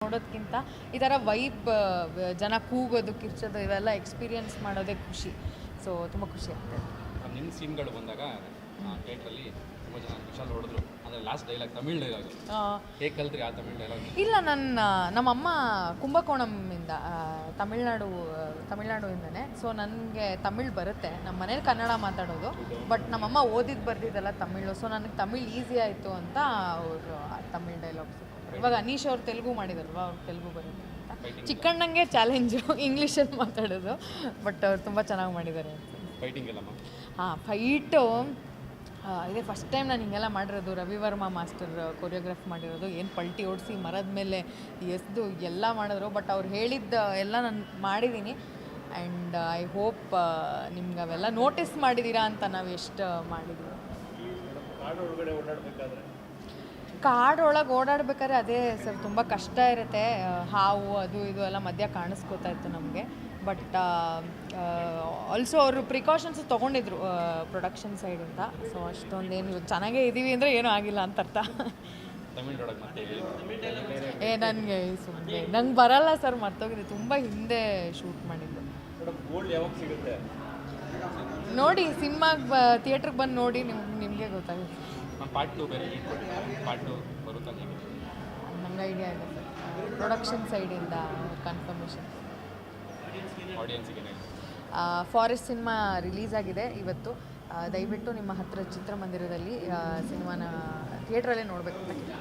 ನೋಡೋದಕ್ಕಿಂತ ಈ ಥರ ವೈಬ್ ಜನ ಕೂಗೋದು ಕಿರ್ಚೋದು ಇವೆಲ್ಲ ಎಕ್ಸ್ಪೀರಿಯನ್ಸ್ ಮಾಡೋದೇ ಖುಷಿ. ಸೊ ತುಂಬ ಖುಷಿ ಆಗ್ತದೆ. ನಿಮ್ಮ ಸೀನ್ಗಳು ಬಂದಾಗ ಥಿಯೇಟ್ರಲ್ಲಿ ತುಂಬ ಜನ ವಿಶಾಲ್ ಹೊಡೆದ್ರು. ಅಂದರೆ ಲಾಸ್ಟ್ ಡೈಲಾಗ್ ತಮಿಳ್ ಡೈಲಾಗ್ ಹೇಗೆ ಕಲ್ತ್ರಿ ಆ ತಮಿಳ್ ಡೈಲಾಗ್? ಇಲ್ಲ, ನಮ್ಮಮ್ಮ ಕುಂಭಕೋಣಂನಿಂದ ತಮಿಳ್ನಾಡುಯಿಂದನೇ. ಸೊ ನನಗೆ ತಮಿಳ್ ಬರುತ್ತೆ. ನಮ್ಮ ಮನೇಲಿ ಕನ್ನಡ ಮಾತಾಡೋದು, ಬಟ್ ನಮ್ಮಮ್ಮ ಓದಿದ್ದು ಬರ್ದಿದ್ದೆಲ್ಲ ತಮಿಳು. ಸೊ ನನಗೆ ತಮಿಳ್ ಈಸಿ ಆಯಿತು ಅಂತ ಅವರು ತಮಿಳ್ ಡೈಲಾಗ್ಸ್. ಇವಾಗ ಅನೀಶ್ ಅವ್ರು ತೆಲುಗು ಮಾಡಿದಾರಲ್ವ, ಅವ್ರು ತೆಲುಗು ಬರುತ್ತೆ ಅಂತ. ಚಿಕ್ಕಣ್ಣಂಗೆ ಚಾಲೆಂಜು ಇಂಗ್ಲೀಷಲ್ಲಿ ಮಾತಾಡೋದು, ಬಟ್ ಅವ್ರು ತುಂಬ ಚೆನ್ನಾಗಿ ಮಾಡಿದ್ದಾರೆ. ಫೈಟಿಂಗ್ ಎಲ್ಲಮ್ಮ? ಹಾಂ, ಫೈಟು ಇದೇ ಫಸ್ಟ್ ಟೈಮ್ ನಾನು ಹಿಂಗೆಲ್ಲ ಮಾಡಿರೋದು. ರವಿವರ್ಮ ಮಾಸ್ಟರ್ ಕೊರಿಯೋಗ್ರಾಫ್ ಮಾಡಿರೋದು. ಏನು ಪಲ್ಟಿ ಓಡಿಸಿ ಮರದ ಮೇಲೆ ಎಸ್ದು ಎಲ್ಲ ಮಾಡಿದ್ರು. ಬಟ್ ಅವ್ರು ಹೇಳಿದ್ದ ಎಲ್ಲ ನಾನು ಮಾಡಿದ್ದೀನಿ. ಆ್ಯಂಡ್ ಐ ಹೋಪ್ ನಿಮ್ಗೆ ಅವೆಲ್ಲ ನೋಟಿಸ್ ಮಾಡಿದ್ದೀರಾ ಅಂತ ನಾವು ಎಷ್ಟು ಮಾಡಿದ್ದೀವಿ. ಕಾಡೊಳಗೆ ಓಡಾಡ್ಬೇಕಾದ್ರೆ ಅದೇ ಸರ್ ತುಂಬ ಕಷ್ಟ ಇರುತ್ತೆ. ಹಾವು ಅದು ಇದು ಎಲ್ಲ ಮಧ್ಯ ಕಾಣಿಸ್ಕೋತಾ ಇತ್ತು ನಮಗೆ. ಬಟ್ ಆಲ್ಸೋ ಅವರು ಪ್ರಿಕಾಷನ್ಸ್ ತೊಗೊಂಡಿದ್ರು ಪ್ರೊಡಕ್ಷನ್ ಸೈಡಿಂದ. ಸೊ ಅಷ್ಟೊಂದೇನು ಚೆನ್ನಾಗೇ ಇದ್ದೀವಿ ಅಂದರೆ ಏನೂ ಆಗಿಲ್ಲ ಅಂತ ಅರ್ಥ. ನನಗೆ ಸುಮ್ಮನೆ ನಂಗೆ ಬರಲ್ಲ ಸರ್, ಮರ್ತೋಗಿದೆ. ತುಂಬ ಹಿಂದೆ ಶೂಟ್ ಮಾಡಿದ್ದು. ನೋಡಿ ಸಿನಿಮಾಗೆ ಥಿಯೇಟ್ರಿಗೆ ಬಂದು ನೋಡಿ, ನಿಮಗೆ ಗೊತ್ತಾಗುತ್ತೆ. ನಂಗೆ ಐಡಿಯಾ ಇದೆ ಸರ್, ಪ್ರೊಡಕ್ಷನ್ ಸೈಡಿಂದ ಕನ್ಫರ್ಮೇಷನ್. ಫಾರೆಸ್ಟ್ ಸಿನಿಮಾ ರಿಲೀಸ್ ಆಗಿದೆ ಇವತ್ತು. ದಯವಿಟ್ಟು ನಿಮ್ಮ ಹತ್ತಿರ ಚಿತ್ರಮಂದಿರದಲ್ಲಿ ಸಿನಿಮಾನ ಥಿಯೇಟ್ರಲ್ಲೇ ನೋಡಬೇಕು ಅಂತ.